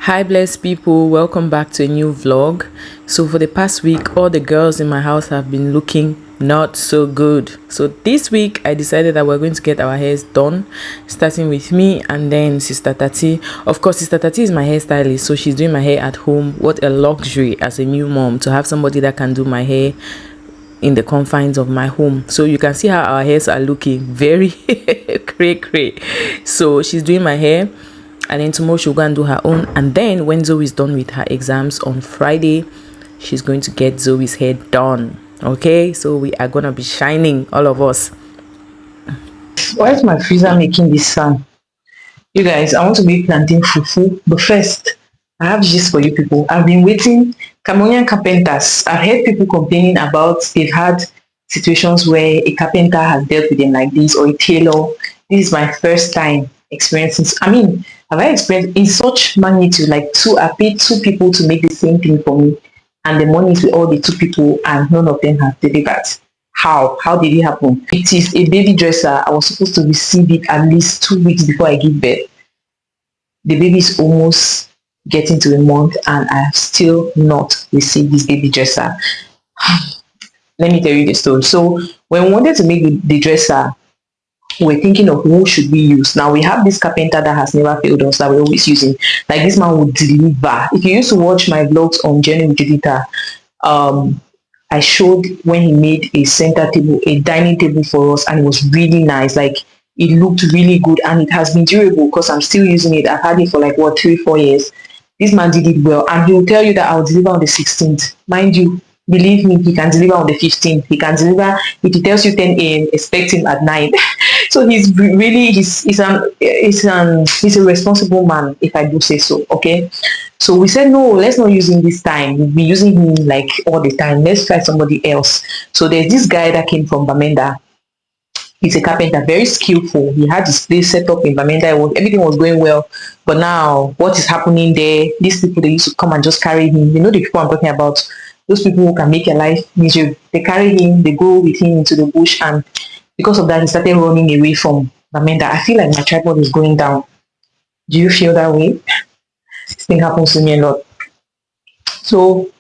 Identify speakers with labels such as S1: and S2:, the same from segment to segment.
S1: Hi, blessed people, welcome back to a new vlog. So, for the past week, all the girls in my house have been looking not so good. So, this week, I decided that we're going to get our hairs done, starting with me and then Sister Tati. Of course, Sister Tati is my hairstylist, so she's doing my hair at home. What a luxury as a new mom to have somebody that can do my hair in the confines of my home. So you can see how our hairs are looking very cray. So she's doing my hair, and then tomorrow she'll go and do her own. And then when Zoe is done with her exams on Friday, she's going to get Zoe's hair done. Okay, so we are gonna be shining, all of us.
S2: Why is my freezer making this sound? You guys, I want to make plantain fufu, but first, I have gist for you people. I've been waiting. Cameroonian carpenters. I've heard people complaining about they've had situations where a carpenter has dealt with them like this, or a tailor. This is my first time experiencing. Have I experienced in such magnitude? Like I paid two people to make the same thing for me, and the money is with all the two people, and none of them have delivered. How? How did it happen? It is a baby dresser. I was supposed to receive it at least 2 weeks before I give birth. The baby is almost getting to a month, and I have still not received this baby dresser. Let me tell you the story. So when we wanted to make the dresser, we're thinking of who should we use. Now we have this carpenter that has never failed us, that we're always using. Like, this man would deliver. If you used to watch my vlogs on Journey with Judita, I showed when he made a center table, a dining table for us, and it was really nice. Like, it looked really good, and it has been durable because I'm still using it. I've had it for like 3-4 years. This man did it well, and he will tell you that I'll deliver on the 16th. Mind you, believe me, he can deliver on the 15th. He can deliver. If he tells you 10 a.m., expect him at 9. So he's really he's a responsible man, if I do say so. Okay, so we said no, let's not use him this time. We'll be using him like all the time. Let's try somebody else. So there's this guy that came from Bamenda. He's a carpenter, very skillful. He had his place set up in Bamenda. Everything was going well. But now, what is happening there? These people, they used to come and just carry him. You know the people I'm talking about? Those people who can make your life miserable. They carry him, they go with him into the bush, and because of that, he started running away from Bamenda. I feel like my tripod is going down. Do you feel that way? This thing happens to me a lot. So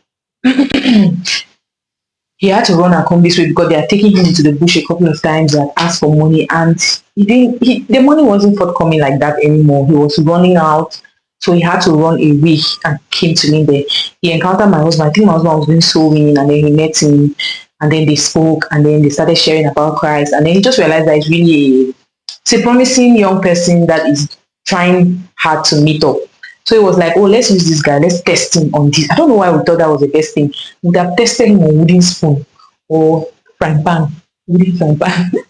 S2: he had to run and come this way because they are taking him into the bush a couple of times and asked for money, and the money wasn't forthcoming like that anymore. He was running out, so he had to run away and came to Limbe. He encountered my husband. I think my husband was doing sewing, and then he met him, and then they spoke, and then they started sharing about Christ, and then he just realized that it's a promising young person that is trying hard to meet up. So it was like, oh, let's use this guy. Let's test him on this. I don't know why we thought that was the best thing. We would have tested him on wooden spoon or frying pan, wooden frying pan. We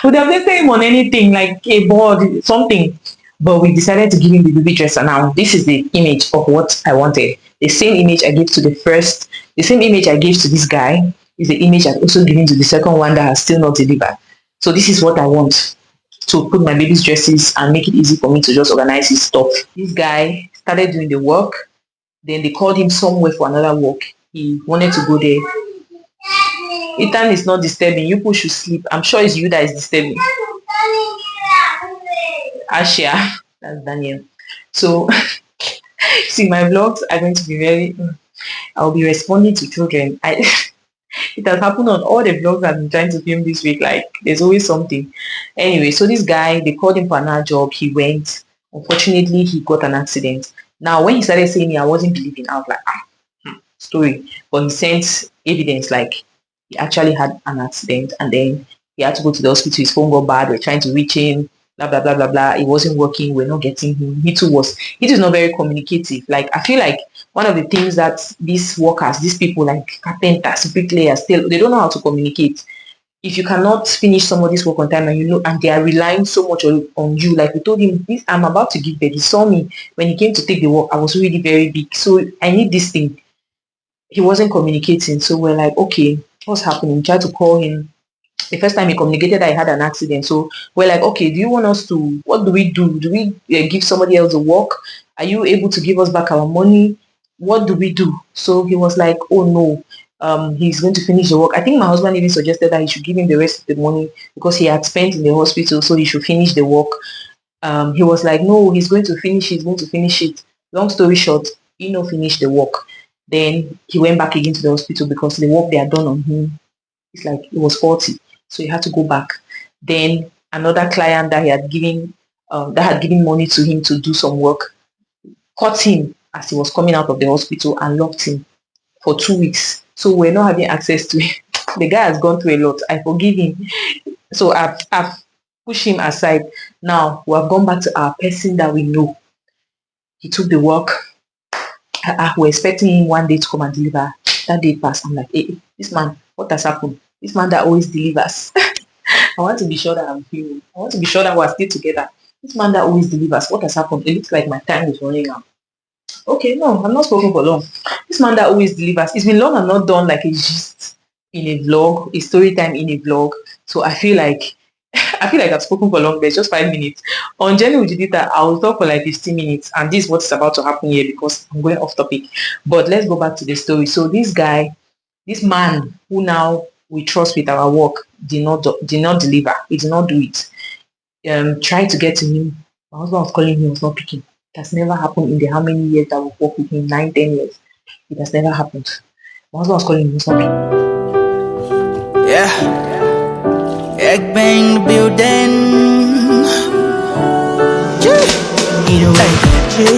S2: would have tested him on anything like a board, something. But we decided to give him the baby dresser. Now, this is the image of what I wanted. The same image I gave to the same image I gave to this guy is the image I've also given to the second one that has still not delivered. So this is what I want, to put my baby's dresses and make it easy for me to just organize his stuff. This guy started doing the work. Then they called him somewhere for another work. He wanted to go there. Ethan is not disturbing. You people should sleep. I'm sure it's you that is disturbing. Ashia, that's Daniel. So, see, my vlogs are going to be I'll be responding to children. It has happened on all the vlogs I've been trying to film this week. Like, there's always something. Anyway, so this guy, they called him for another job. He went. Unfortunately, he got an accident. Now, when he started saying it, I wasn't believing. I was like, story. But he sent evidence, like, he actually had an accident, and then he had to go to the hospital. His phone got bad. We're trying to reach him. Blah, blah, blah, blah, blah. It wasn't working. We're not getting him. He is not very communicative. Like, I feel like one of the things that these workers, these people like carpenters, bricklayers, they don't know how to communicate. If you cannot finish somebody's work on time, and they are relying so much on you, like we told him, I'm about to give birth. He saw me when he came to take the work. I was really very big, so I need this thing. He wasn't communicating, so we're like, okay, what's happening? We tried to call him. The first time he communicated that I had an accident. So we're like, okay, do you want us to, what do we do? Do we give somebody else the work? Are you able to give us back our money? What do we do? So he was like, oh no, he's going to finish the work. I think my husband even suggested that he should give him the rest of the money because he had spent in the hospital, so he should finish the work. He was like, no, he's going to finish it. Long story short, he no finished the work. Then he went back again to the hospital because the work they had done on him, it's like it was faulty, so he had to go back. Then another client that had given money to him to do some work caught him as he was coming out of the hospital and locked him for 2 weeks. So we're not having access to him. The guy has gone through a lot. I forgive him. So I've pushed him aside. Now we have gone back to our person that we know. He took the work. We're expecting him one day to come and deliver. That day passed. I'm like, hey, this man, what has happened? This man that always delivers. I want to be sure that I'm human. I want to be sure that we're still together. This man that always delivers, what has happened? It looks like my time is running out. Okay, no, I'm not spoken for long. This man that always delivers. It's been long I'm not done like a gist in a vlog, a story time in a vlog. So I feel like I've spoken for long, but it's just 5 minutes. On Journey with Judita, I will talk for like 15 minutes, and this is what's about to happen here because I'm going off topic. But let's go back to the story. So this man who now we trust with our work did not deliver. He did not do it. Tried to get to him. My husband was calling him, he was not picking. It has never happened in the how many years that we've worked with him, 9, 10 years. It has never happened. My husband was calling him, he was not picking.
S3: Yeah. Egg bang the building. Either way,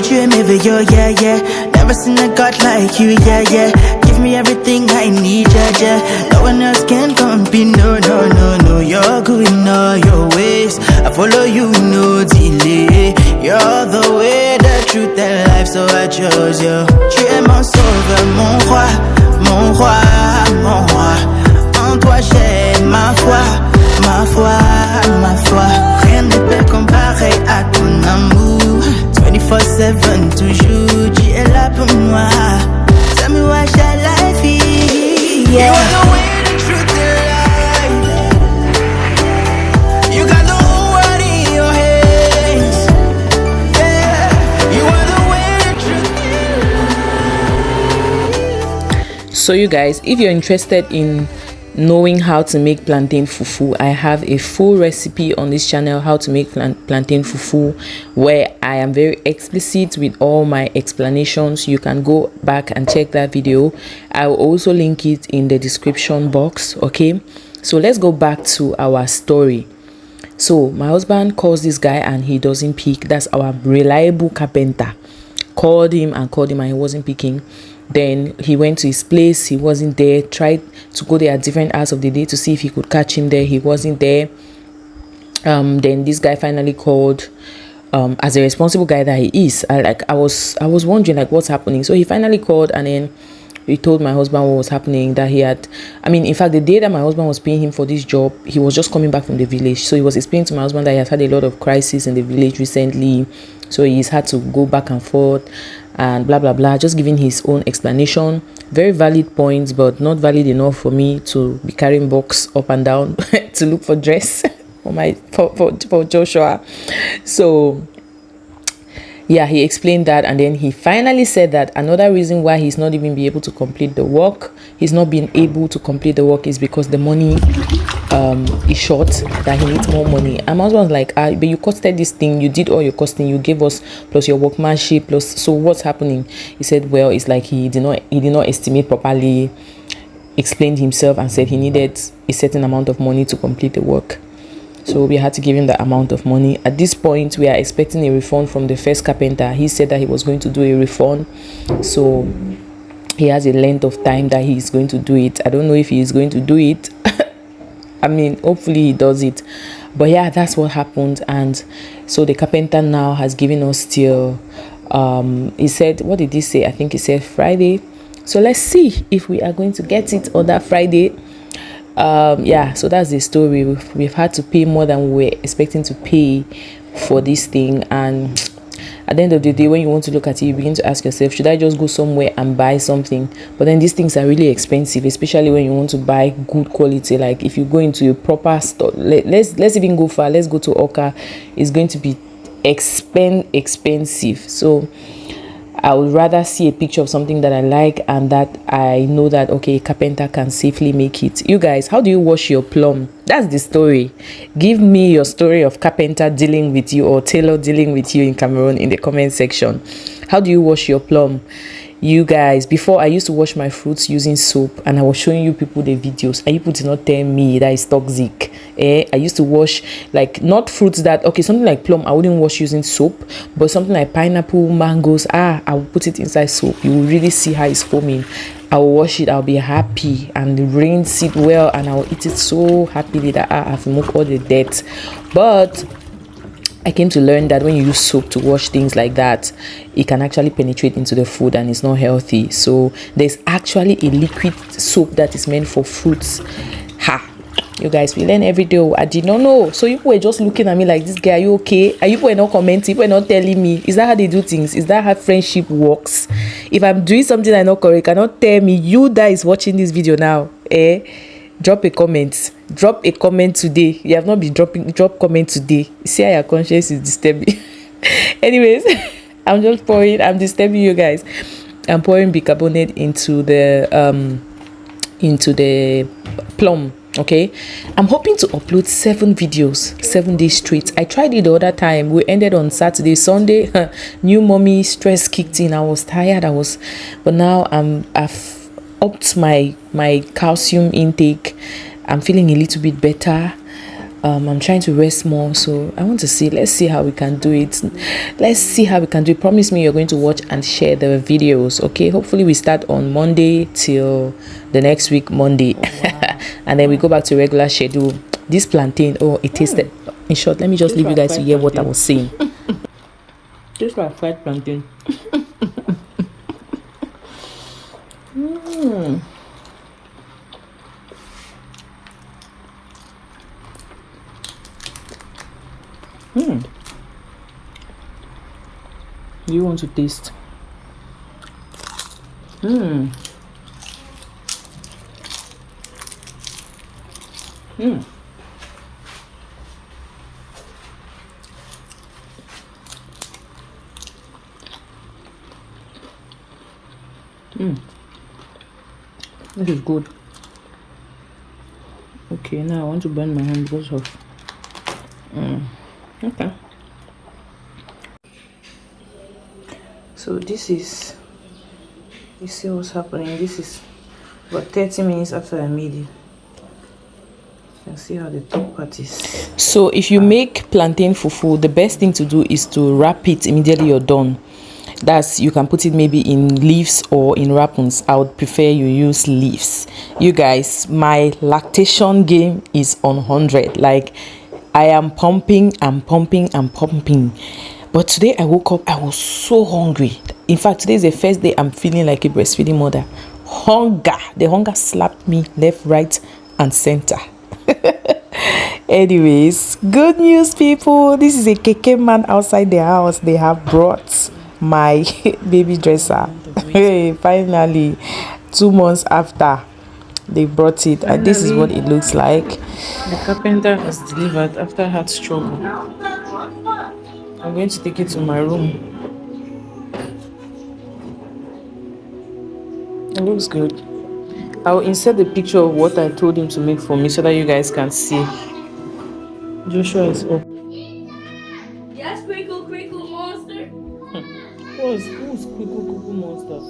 S3: dream ever yo, yeah. Never seen a god like you, yeah. Give me everything I need, yeah. No one else can compete, no. You're good in all your ways. I follow you, no delay. You're the way, the truth, and life, so I chose you. Tu es mon sauveur, mon roi. En toi j'ai ma foi. Rien ne peut comparer à ton amour. 24/7 toujours, tu es là pour moi. Tell me what shall I feel? Yeah. You are the way, the truth, and life. You got the whole world in your hands. Yeah. You are the way, the truth, and life.
S1: So you guys, if you're interested in knowing how to make plantain fufu, I have a full recipe on this channel, how to make plantain fufu, where I am very explicit with all my explanations. You can go back and check that video. I will also link it in the description box. Okay, so let's go back to our story. So my husband calls this guy and he doesn't pick. That's our reliable carpenter. Called him and he wasn't picking. Then he went to his place, he wasn't there. Tried to go there at different hours of the day to see if he could catch him there. He wasn't there. Then this guy finally called, as a responsible guy that he is. I was wondering like what's happening. So he finally called and then he told my husband what was happening, that he had, in fact, the day that my husband was paying him for this job, he was just coming back from the village. So he was explaining to my husband that he has had a lot of crisis in the village recently. So he's had to go back and forth and blah blah blah, just giving his own explanation. Very valid points, but not valid enough for me to be carrying box up and down to look for dress for Joshua. So yeah, he explained that, and then he finally said that another reason why he's not even be able to complete the work, he's not being able to complete the work, is because the money is short, that he needs more money. And my husband was like, but you costed this thing, you did all your costing, you gave us plus your workmanship plus, so what's happening? He said, well, it's like he did not estimate properly, explained himself and said he needed a certain amount of money to complete the work. So we had to give him the amount of money. At this point, we are expecting a refund from the first carpenter. He said that he was going to do a refund. So he has a length of time that he's going to do it. I don't know if he is going to do it. Hopefully he does it. But yeah, that's what happened. And so the carpenter now has given us till, he said, what did he say? I think he said Friday. So let's see if we are going to get it on that Friday. Yeah, so that's the story. We've had to pay more than we were expecting to pay for this thing, and at the end of the day, when you want to look at it, you begin to ask yourself, should I just go somewhere and buy something? But then these things are really expensive, especially when you want to buy good quality. Like if you go into a proper store, let's even go far, let's go to Oka, it's going to be expensive. So I would rather see a picture of something that I like and that I know that, okay, carpenter can safely make it. You guys, how do you wash your plum? That's the story. Give me your story of carpenter dealing with you or tailor dealing with you in Cameroon in the comment section. How do you wash your plum? You guys, before I used to wash my fruits using soap, and I was showing you people the videos, and people did not tell me that is toxic. I used to wash, like, not fruits that, okay, something like plum I wouldn't wash using soap, but something like pineapple, mangoes, I will put it inside soap. You will really see how it's foaming. I will wash it, I'll be happy, and rinse it well, and I'll eat it so happily that I've removed all the dirt. But I came to learn that when you use soap to wash things like that, it can actually penetrate into the food and it's not healthy. So there's actually a liquid soap that is meant for fruits. You guys, we learn every day. I did not know. So you were just looking at me like, this guy, are you okay? Are you people not commenting? People are not telling me. Is that how they do things? Is that how friendship works? If I'm doing something I not correct, cannot tell me. You that is watching this video now, drop a comment. Drop a comment today. You have not been drop comment today. See how your conscience is disturbing. Anyways, I'm just pouring. I'm disturbing you guys. I'm pouring bicarbonate into the plum. Okay, I'm hoping to upload 7 videos 7 days straight. I tried it the other time. We ended on Saturday. Sunday, new mommy stress kicked in. I was tired. But now I've upped my calcium intake. I'm feeling a little bit better. I'm trying to rest more, so I want to see. Let's see how we can do it. Promise me you're going to watch and share the videos. Okay, hopefully we start on Monday till the next week Monday. And then we go back to regular schedule. This plantain, it tasted. In short, let me just leave you guys to hear what I was saying. Just like fried plantain. Do you want to taste? This is good. Okay, now I want to burn my hand because of okay. So this is, you see what's happening. This is about 30 minutes after I made it. You can see how the top part is. So if you make plantain fufu, the best thing to do is to wrap it immediately you're done. That's, you can put it maybe in leaves or in wrappings. I would prefer you use leaves. You guys, my lactation game is on 100. Like, I am pumping and pumping and pumping. But today I woke up, I was so hungry. In fact, today is the first day I'm feeling like a breastfeeding mother. The hunger slapped me left, right, and center. Anyways, good news, people. This is a keke man outside the house. They have brought my baby dresser. Hey, finally, 2 months after they brought it, and this is what it looks like. The carpenter has delivered after hard struggle. I'm going to take it to my room. It looks good. I'll insert the picture of what I told him to make for me so that you guys can see. Joshua is up.
S4: Yes, Crinkle Monster.
S1: Who's Crinkle Monster?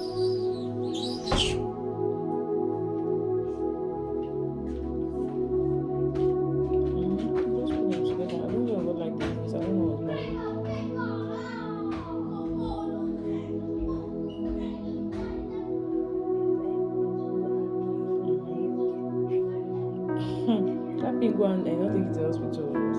S1: That big one, I don't think it's a hospital.